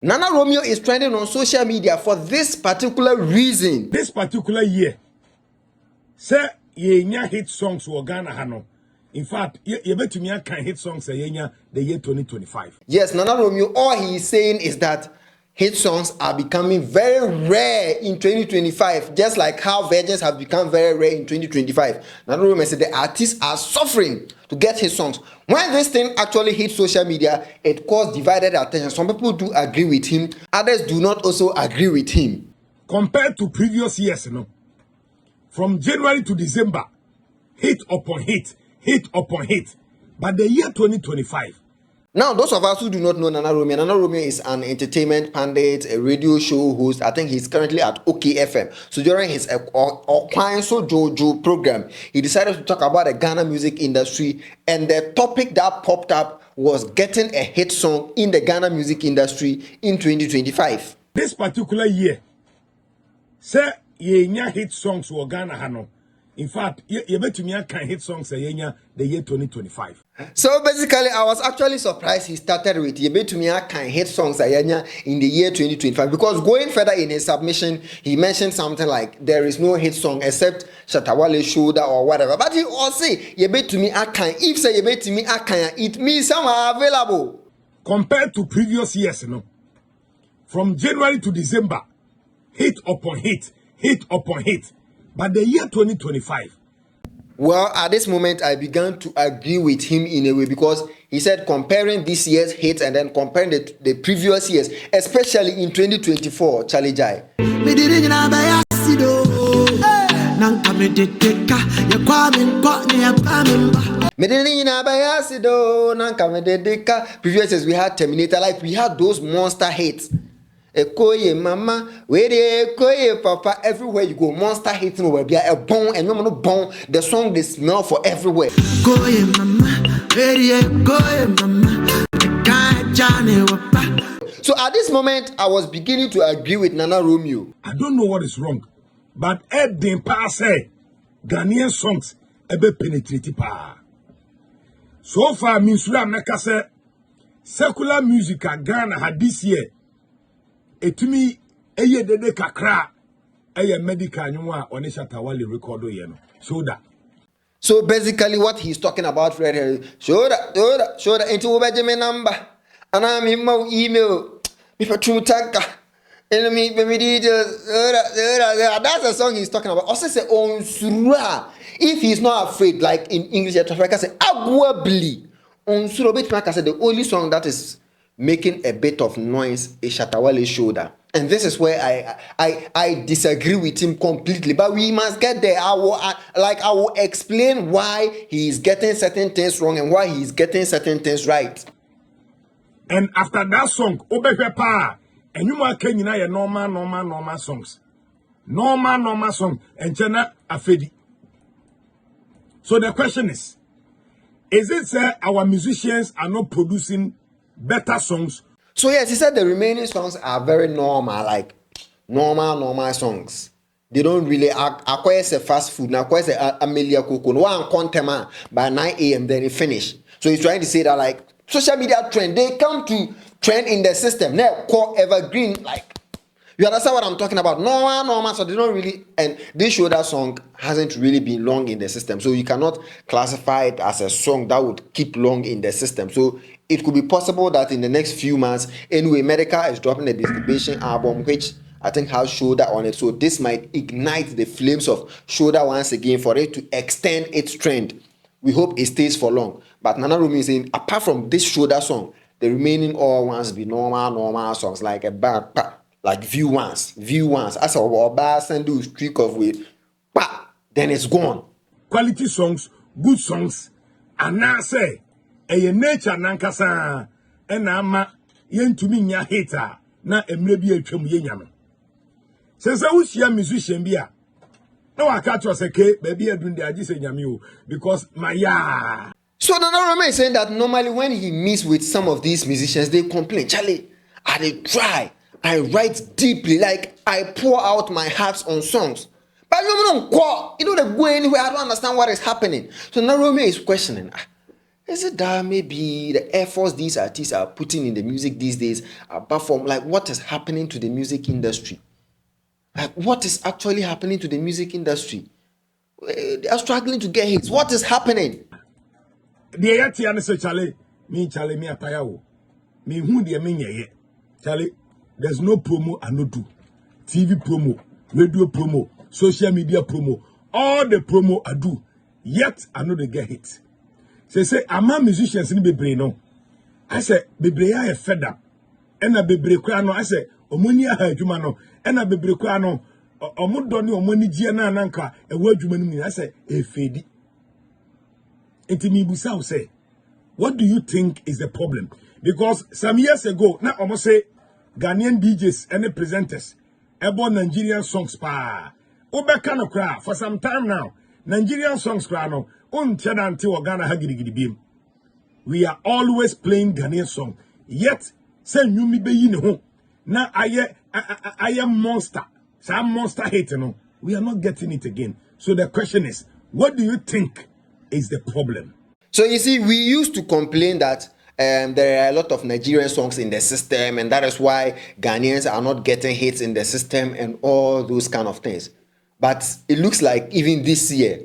Nana Romeo is trending on social media for this particular reason. This particular year, say yenya hit songs for Ghana hano. In fact, you bet me can hit songs the year 2025. Yes, Nana Romeo, all he is saying is that hit songs are becoming very rare in 2025, just like how virgins have become very rare in 2025. Nana Romeo said the artists are suffering to get hit songs. When this thing actually hit social media, it caused divided attention. Some people do agree with him, others do not also agree with him. Compared to previous years, from January to December, hit upon hit, hit upon hit. But the year 2025. Now, those of us who do not know Nana Romeo is an entertainment pundit, a radio show host. I think he's currently at OKFM. So during his Okwanso Jojo program, he decided to talk about the Ghana music industry, and the topic that popped up was getting a hit song in the Ghana music industry in 2025. This particular year, say yenya hit songs for Ghana hano. In fact, you bet me can hit songs the year 2025. So basically, I was actually surprised he started with you bet me can hit songs in the year 2025, because going further in his submission, he mentioned something like there is no hit song except Shatawale Shoulder or whatever. But he also say you bet me can. If say you bet me can, it means some are available. Compared to previous years, from January to December, hit upon hit, hit upon hit. But the year 2025. Well, at this moment, I began to agree with him in a way, because he said comparing this year's hits and then comparing the previous years, especially in 2024, Charlie Jai. Previous years we had Terminator, like we had those monster hits. Ekoye mama, where ekoye papa, everywhere you go, monster hitting over there, a bone and no bone, the song they smell for everywhere. Ekoye mama, where ekoye mama, so at this moment, I was beginning to agree with Nana Romeo. I don't know what is wrong, but Edin pass Ghanaian songs ebe penetrate pa. So far, Minsula Meka say secular music at Ghana had this year. Etumi eye dede kakra eye Medikal Shoulder record shoulder. So basically what he's talking about right here, shoulder into Obajime number, and I'm in my email if a true tanker. Enemy details. That's the song he's talking about. Also say on surah. If he's not afraid, like in English, I say agwably. On surah, the only song that is making a bit of noise is Shatawale Shoulder. And this is where I disagree with him completely. But we must get there. I will explain why he is getting certain things wrong and why he is getting certain things right. And after that song, Obepepa, and you might can your normal songs. Normal song, and Chena Afedi. So the question is it our musicians are not producing better songs? So yes, he said the remaining songs are very normal, like normal songs. They don't really acquire a fast food. Now acquire a Amelia Coco. One contema by 9 a.m. then it finish. So he's trying to say that like social media trend, they come to trend in the system. Now call evergreen, like you understand what I'm talking about? Normal. So they don't really, and this shoulder song hasn't really been long in the system. So you cannot classify it as a song that would keep long in the system. So it could be possible that in the next few months, anyway, Medikal is dropping a distribution album, which I think has Shoulder on it. So this might ignite the flames of Shoulder once again for it to extend its trend. We hope it stays for long. But Nana Romeo is saying, apart from this Shoulder song, the remaining all ones be normal songs, like a bad like view once. As a bass and do streak of weight, then it's gone. Quality songs, good songs, and now say a nature nankasa and ama yen to me nya hater na emrebi atwam yenyame. Since I wish ya musician bia. No I catch us a baby adun de agi say nyame o, because my ya. So Nana Romeo is saying that normally when he meets with some of these musicians, they complain, Charlie, I try. I write deeply, like I pour out my heart on songs. But you don't go anywhere. I don't understand what is happening. So Nana Romeo is questioning. Is it that maybe the efforts these artists are putting in the music these days, apart from like what is happening to the music industry? Like what is actually happening to the music industry? They are struggling to get hits. What is happening? The Yatian say, Charlie, me apayao. Me who the me Charlie, there's no promo I no do. TV promo, radio promo, social media promo, all the promo I do. Yet I know they get hit. Say, I'm a musicians in the no. I say, Bebre I fed up. And a Bebre Crano, I say, Omonia Jumano, and a Bebre Crano, Omudoni, Omoni Giana Nanka, a word you I say, a fade. Intimi Busau say, what do you think is the problem? Because some years ago, now almost say Ghanaian DJs and the presenters, about Nigerian songs pa. Obe kind of cry for some time now. Nigerian songs cry no. Until Ghana hagiri beam. We are always playing Ghanaian song. Yet, say you me be in home. Now I am monster. Some monster hate no. We are not getting it again. So the question is, what do you think is the problem? So you see, we used to complain that there are a lot of Nigerian songs in the system, and that is why Ghanaians are not getting hits in the system and all those kind of things. But it looks like even this year,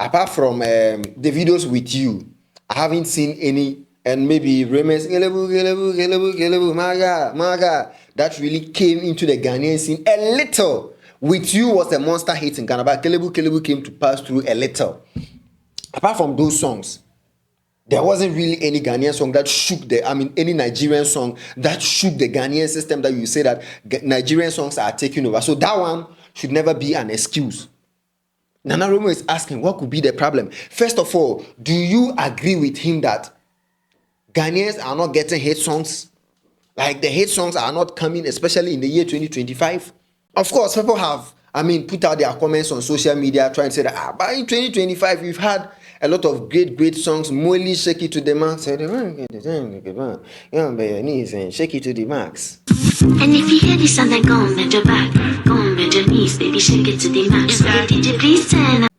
apart from the videos with you, I haven't seen any, and maybe remix maga that really came into the Ghanaian scene a little. With you was a monster hit in Ghana, but Kelebu came to pass through a little. Apart from those songs, there wasn't really any Ghanaian song that shook any Nigerian song that shook the Ghanaian system that you say that Nigerian songs are taking over. So that one should never be an excuse. Nana Romeo is asking, what could be the problem? First of all, do you agree with him that Ghanaians are not getting hit songs? Like the hit songs are not coming, especially in the year 2025? Of course, people have, put out their comments on social media trying to say that, but in 2025, we've had a lot of great songs. Moliy, Shake It to the Max. Shake It to the Max. And if you hear this and then go on bend your back, go on bend your knees, baby, shake it to the max. DJ, please turn up.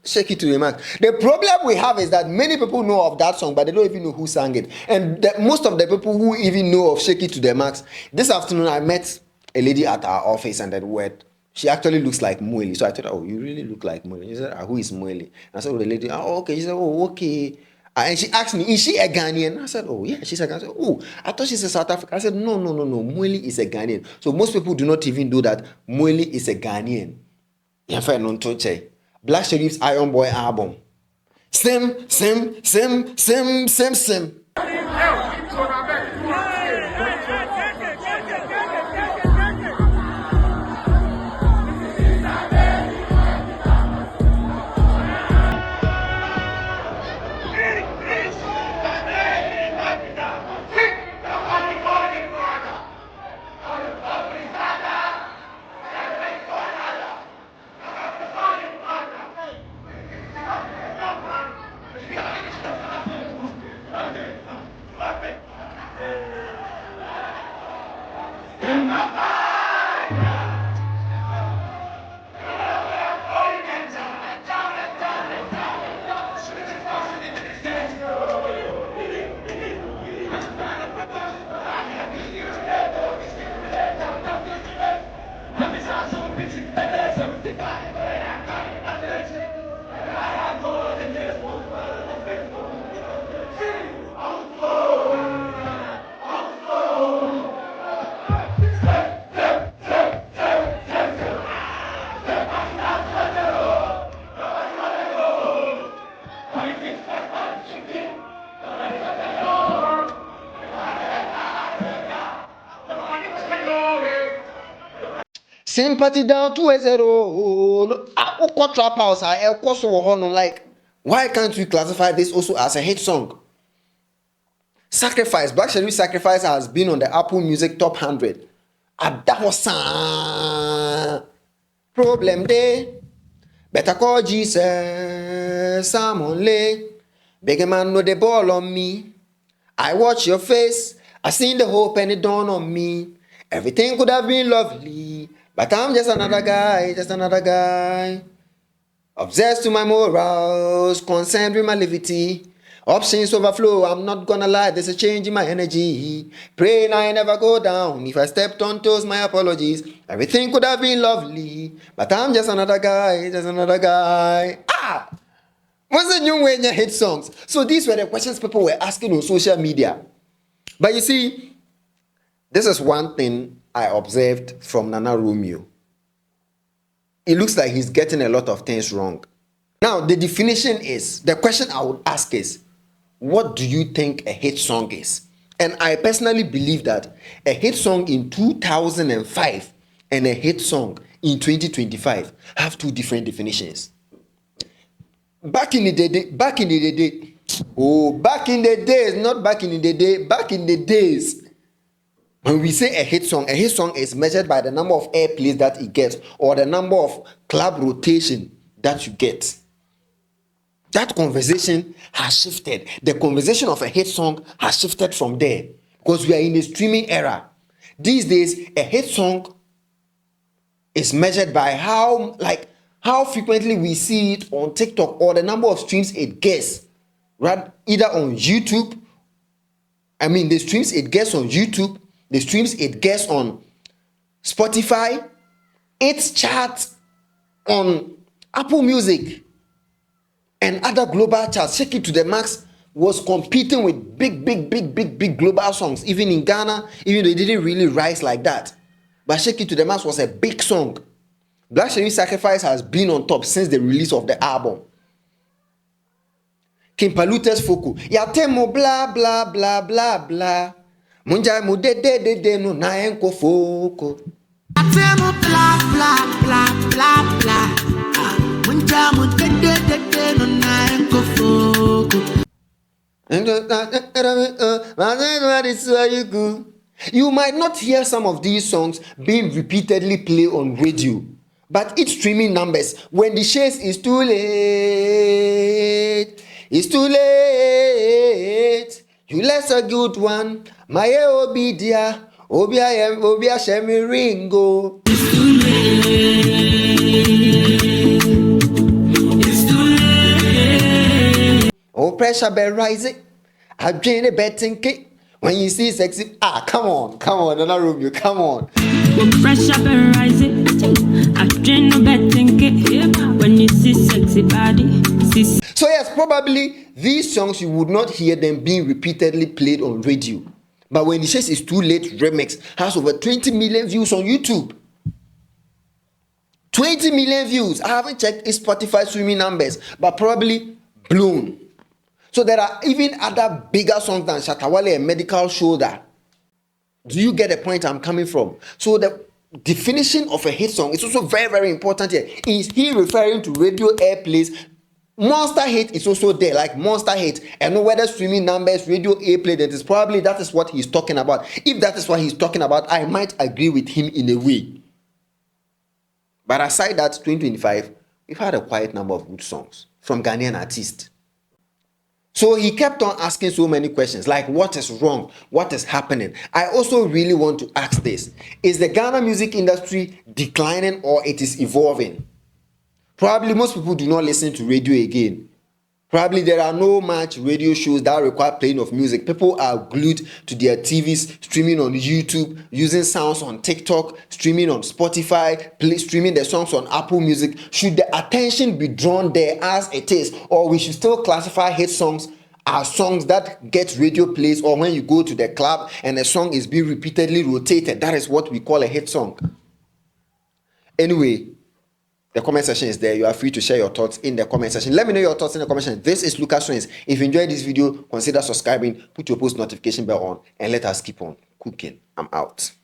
Shake It to the Max. The problem we have is that many people know of that song, but they don't even know who sang it. And most of the people who even know of Shake It to the Max, this afternoon I met a lady at our office and that word. She actually looks like Moliy. So I thought, oh, you really look like Moliy. She said, who is Moliy? I said, oh, the lady, oh, okay. She said, oh, okay. And she asked me, is she a Ghanaian? I said, oh, yeah, she's a Ghanaian. I said, oh, I thought she's a South African. I said, no. Moliy is a Ghanaian. So most people do not even know that Moliy is a Ghanaian. Black Sherif's Iron Boy album. Same. Sympathy down 2-0. Trap house. Like, why can't we classify this also as a hit song? Sacrifice. Black Sherif Sacrifice has been on the Apple Music Top 100. That was problem day. Better call Jesus. I'm only. Big man know the ball on me. I watch your face. I seen the hope and it dawned on me. Everything could have been lovely. But I'm just another guy. Obsessed to my morals, concerned with my levity. Options overflow, I'm not gonna lie, there's a change in my energy. Praying I never go down. If I stepped on toes, my apologies. Everything could have been lovely, but I'm just another guy, just another guy. What's the new way you hit songs? So these were the questions people were asking on social media. But you see, this is one thing I observed from Nana Romeo. It looks like he's getting a lot of things wrong. Now, the definition is, the question I would ask is, what do you think a hit song is? And I personally believe that a hit song in 2005 and a hit song in 2025 have two different definitions. Back in the days, when we say a hit song is measured by the number of airplays that it gets or the number of club rotation that you get. That conversation has shifted. The conversation of a hit song has shifted from there because we are in the streaming era. These days, a hit song is measured by how frequently we see it on TikTok or the number of streams it gets, right? Either on YouTube. The streams it gets on YouTube, the streams it gets on Spotify, its charts on Apple Music and other global charts. Shake It to the Max was competing with big global songs. Even in Ghana, even though it didn't really rise like that. But Shake It to the Max was a big song. Black Sherif Sacrifice has been on top since the release of the album. King Paluta's Foko. Yatemo blah blah blah blah blah. Munja mu de no na enko Foko. Yatemo blah blah blah blah blah. Munja mu de no na enko Foko. You might not hear some of these songs being repeatedly played on radio, but its streaming numbers, Wendy Shay is too late. It's too late. You left a good one. My obi dear. Obia shemi ringo. It's too late. It's too late. Oh, pressure be rising. I drain a betting cake. When you see sexy, come on, Nana Romeo, come on. Pressure be rising. I drain a betting cake. When you see sexy body. So yes, probably these songs you would not hear them being repeatedly played on radio. But when the Shays Is Too Late remix has over 20 million views on YouTube. 20 million views. I haven't checked its Spotify streaming numbers, but probably blown. So there are even other bigger songs than Shatawale and Medikal Shoulder. Do you get the point I'm coming from? So the definition of a hit song is also very, very important here. Is he referring to radio airplays? Monster hit is also there, like monster hit. And no whether streaming numbers, radio airplay, that is what he's talking about. If that is what he's talking about, I might agree with him in a way. But aside that, 2025, we've had a quiet number of good songs from Ghanaian artists. So he kept on asking so many questions, like what is wrong? What is happening? I also really want to ask this. Is the Ghana music industry declining or it is evolving? Probably most people do not listen to radio again. Probably there are no much radio shows that require playing of music. People are glued to their TVs, streaming on YouTube, using sounds on TikTok, streaming on Spotify, streaming the songs on Apple Music. Should the attention be drawn there as it is? Or we should still classify hit songs as songs that get radio plays, or when you go to the club and a song is being repeatedly rotated, that is what we call a hit song. Anyway, the comment section is there. You are free to share your thoughts in the comment section. Let me know your thoughts in the comment section. This is Lucas Trendz. If you enjoyed this video, consider subscribing, put your post notification bell on, and let us keep on cooking. I'm out.